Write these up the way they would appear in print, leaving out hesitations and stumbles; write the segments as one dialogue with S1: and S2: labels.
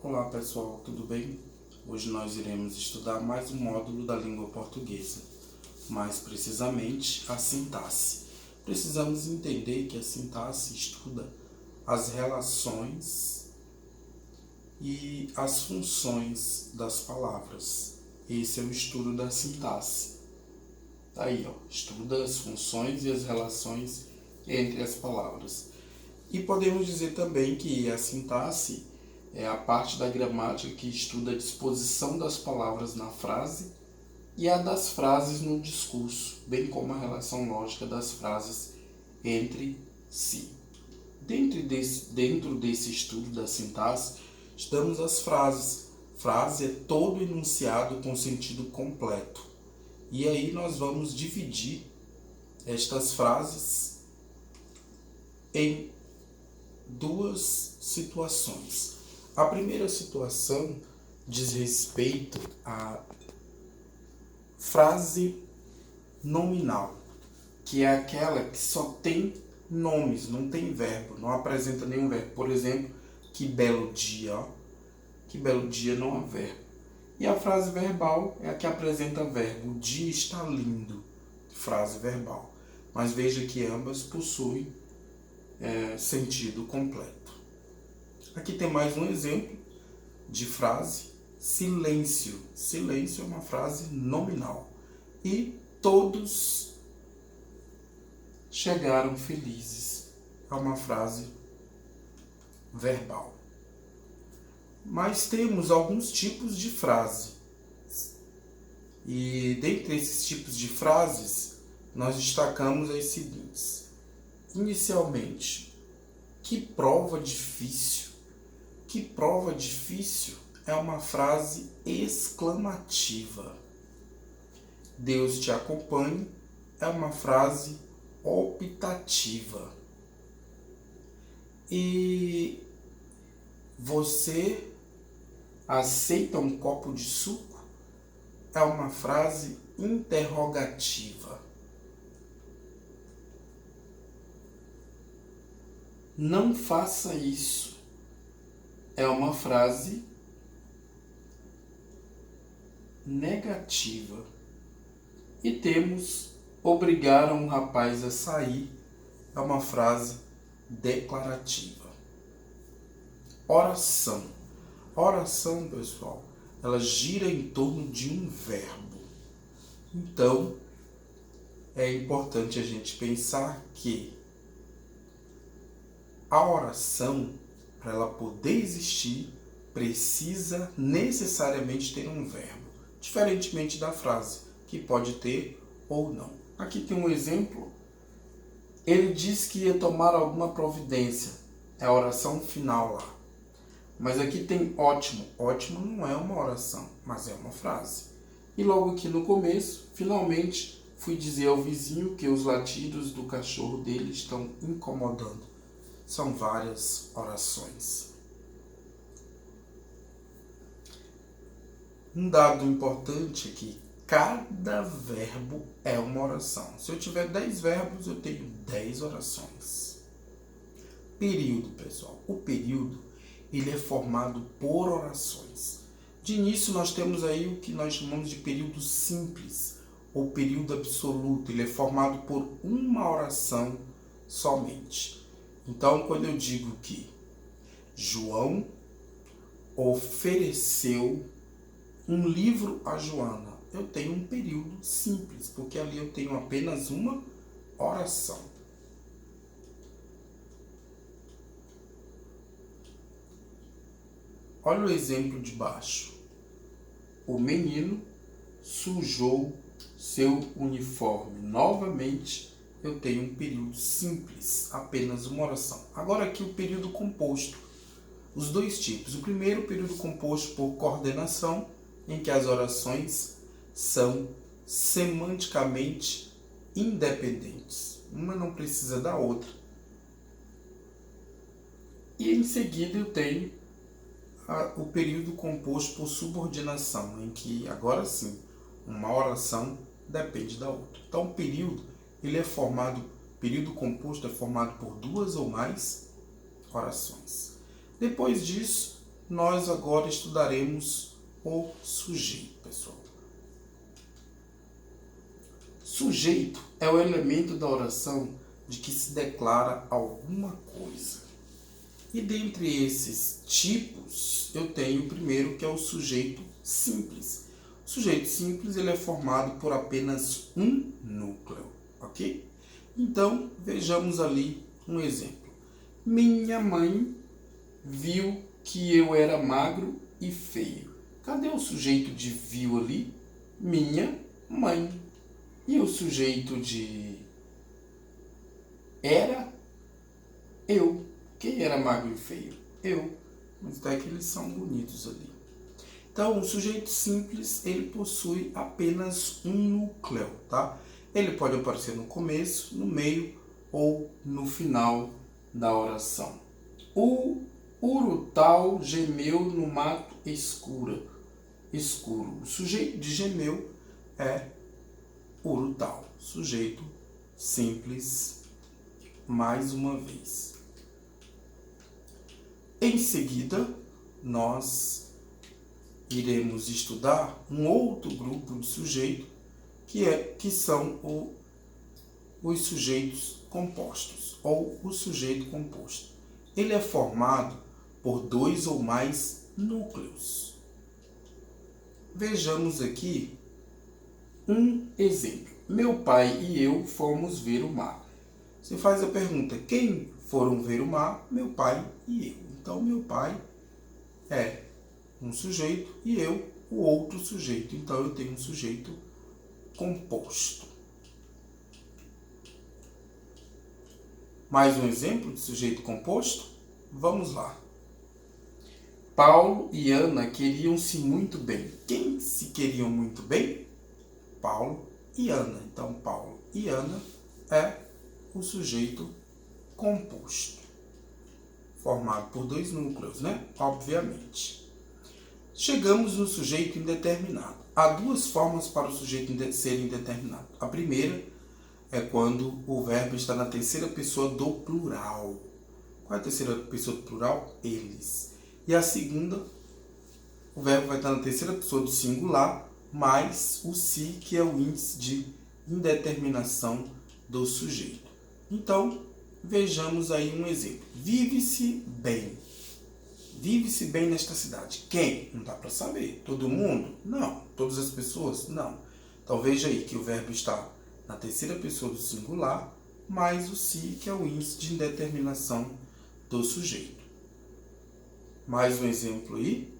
S1: Olá pessoal, tudo bem? Hoje nós iremos estudar mais um módulo da língua portuguesa, mais precisamente a sintaxe. Precisamos entender que a sintaxe estuda as relações e as funções das palavras. Esse é o estudo da sintaxe. Tá aí, estuda as funções e as relações entre as palavras. E podemos dizer também que a sintaxe é a parte da gramática que estuda a disposição das palavras na frase e a das frases no discurso, bem como a relação lógica das frases entre si. Dentro desse estudo da sintaxe, estudamos as frases. Frase é todo enunciado com sentido completo. E aí nós vamos dividir estas frases em duas situações. A primeira situação diz respeito à frase nominal, que é aquela que só tem nomes, não tem verbo, não apresenta nenhum verbo. Por exemplo, que belo dia, que belo dia não há verbo. E a frase verbal é a que apresenta verbo. O dia está lindo, frase verbal. Mas veja que ambas possuem sentido completo. Aqui tem mais um exemplo de frase, silêncio. Silêncio é uma frase nominal. E todos chegaram felizes. É uma frase verbal. Mas temos alguns tipos de frase. E dentre esses tipos de frases, nós destacamos as seguintes. Inicialmente, que prova difícil. Que prova difícil é uma frase exclamativa. Deus te acompanhe é uma frase optativa. E você aceita um copo de suco é uma frase interrogativa. Não faça isso é uma frase negativa. E temos obrigar um rapaz a sair é uma frase declarativa. Oração. Oração, pessoal, ela gira em torno de um verbo. Então, é importante a gente pensar que a oração, para ela poder existir, precisa necessariamente ter um verbo, diferentemente da frase, que pode ter ou não. Aqui tem um exemplo. Ele disse que ia tomar alguma providência. É a oração final lá. Mas aqui tem ótimo. Ótimo não é uma oração, mas é uma frase. E logo aqui no começo, finalmente, fui dizer ao vizinho que os latidos do cachorro dele estão incomodando. São várias orações. Um dado importante é que cada verbo é uma oração. Se eu tiver 10 verbos, eu tenho 10 orações. Período, pessoal. O período, ele é formado por orações. De início, nós temos aí o que nós chamamos de período simples, ou período absoluto. Ele é formado por uma oração somente. Então, quando eu digo que João ofereceu um livro a Joana, eu tenho um período simples, porque ali eu tenho apenas uma oração. Olha o exemplo de baixo. O menino sujou seu uniforme. Novamente, eu tenho um período simples, apenas uma oração. Agora aqui o período composto. Os dois tipos. O primeiro, período composto por coordenação, em que as orações são semanticamente independentes. Uma não precisa da outra. E em seguida eu tenho o período composto por subordinação, em que agora sim, uma oração depende da outra. Então o período período composto é formado por duas ou mais orações. Depois disso, nós agora estudaremos o sujeito, pessoal. Sujeito é o elemento da oração de que se declara alguma coisa. E dentre esses tipos, eu tenho o primeiro, que é o sujeito simples. O sujeito simples ele é formado por apenas um núcleo, ok? Então, vejamos ali um exemplo. Minha mãe viu que eu era magro e feio. Cadê o sujeito de viu ali? Minha mãe. E o sujeito de era? Eu. Quem era magro e feio? Eu. Mas até que eles são bonitos ali. Então, o sujeito simples, ele possui apenas um núcleo, tá? Ele pode aparecer no começo, no meio ou no final da oração. O urutau gemeu no mato escuro. O sujeito de gemeu é urutau. Sujeito simples, mais uma vez. Em seguida, nós iremos estudar um outro grupo de sujeito que são os sujeitos compostos ou o sujeito composto. Ele é formado por dois ou mais núcleos. Vejamos aqui um exemplo. Meu pai e eu fomos ver o mar. Você faz a pergunta, quem foram ver o mar? Meu pai e eu. Então, meu pai é um sujeito e eu o outro sujeito. Então, eu tenho um sujeito composto. Mais um exemplo de sujeito composto? Vamos lá. Paulo e Ana queriam-se muito bem. Quem se queriam muito bem? Paulo e Ana. Então, Paulo e Ana é o sujeito composto, formado por dois núcleos, né? Obviamente. Chegamos no sujeito indeterminado. Há duas formas para o sujeito ser indeterminado. A primeira é quando o verbo está na terceira pessoa do plural. Qual é a terceira pessoa do plural? Eles. E a segunda, o verbo vai estar na terceira pessoa do singular, mais o se, que é o índice de indeterminação do sujeito. Então, vejamos aí um exemplo. Vive-se bem. Vive-se bem nesta cidade. Quem? Não dá para saber. Todo mundo? Não. Todas as pessoas? Não. Então, veja aí que o verbo está na terceira pessoa do singular, mais o se, que é o índice de indeterminação do sujeito. Mais um exemplo aí.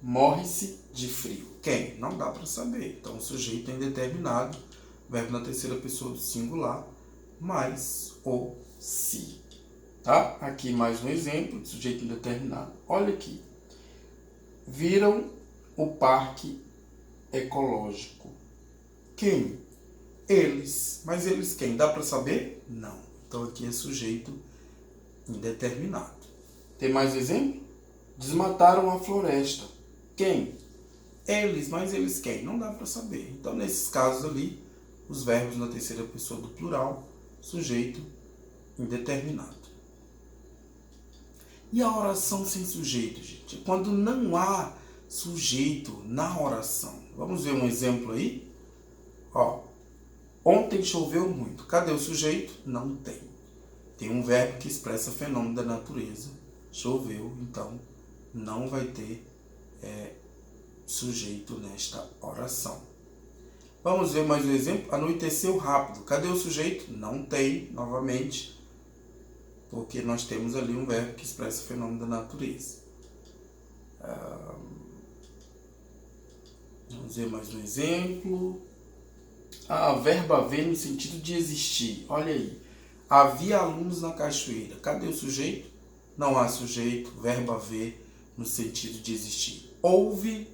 S1: Morre-se de frio. Quem? Não dá para saber. Então, o sujeito é indeterminado, verbo na terceira pessoa do singular, mais o se. Tá? Aqui mais um exemplo de sujeito indeterminado. Olha aqui. Viram o parque ecológico. Quem? Eles. Mas eles quem? Dá para saber? Não. Então, aqui é sujeito indeterminado. Tem mais exemplo? Desmataram a floresta. Quem? Eles, mas eles quem? Não dá para saber. Então, nesses casos ali, os verbos na terceira pessoa do plural, sujeito indeterminado. E a oração sem sujeito, gente? É quando não há sujeito na oração. Vamos ver um exemplo aí? Ó, ontem choveu muito. Cadê o sujeito? Não tem. Tem um verbo que expressa fenômeno da natureza. Choveu, então não vai ter sujeito nesta oração. Vamos ver mais um exemplo. Anoiteceu rápido. Cadê o sujeito? Não tem, novamente, porque nós temos ali um verbo que expressa fenômeno da natureza. Vamos ver mais um exemplo. Verbo haver no sentido de existir. Olha aí. Havia alunos na cachoeira. Cadê o sujeito? Não há sujeito. Verbo haver no sentido de existir. Houve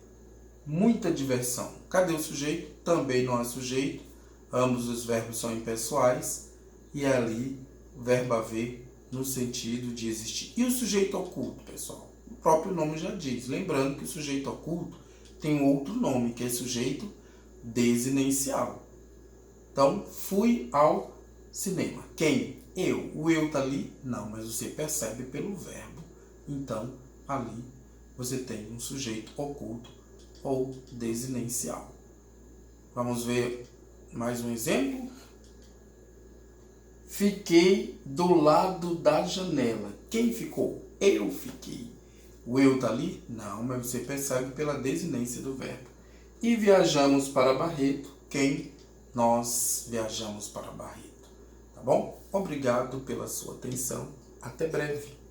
S1: muita diversão. Cadê o sujeito? Também não há sujeito. Ambos os verbos são impessoais. E ali, verbo haver no sentido de existir. E o sujeito oculto, pessoal? O próprio nome já diz. Lembrando que o sujeito oculto tem outro nome, que é sujeito desinencial. Então, fui ao cinema. Quem? Eu. O eu está ali? Não, mas você percebe pelo verbo. Então, ali você tem um sujeito oculto ou desinencial. Vamos ver mais um exemplo? Fiquei do lado da janela. Quem ficou? Eu fiquei. O eu está ali? Não, mas você percebe pela desinência do verbo. E viajamos para Barreto. Quem? Nós viajamos para Barreto. Tá bom? Obrigado pela sua atenção. Até breve.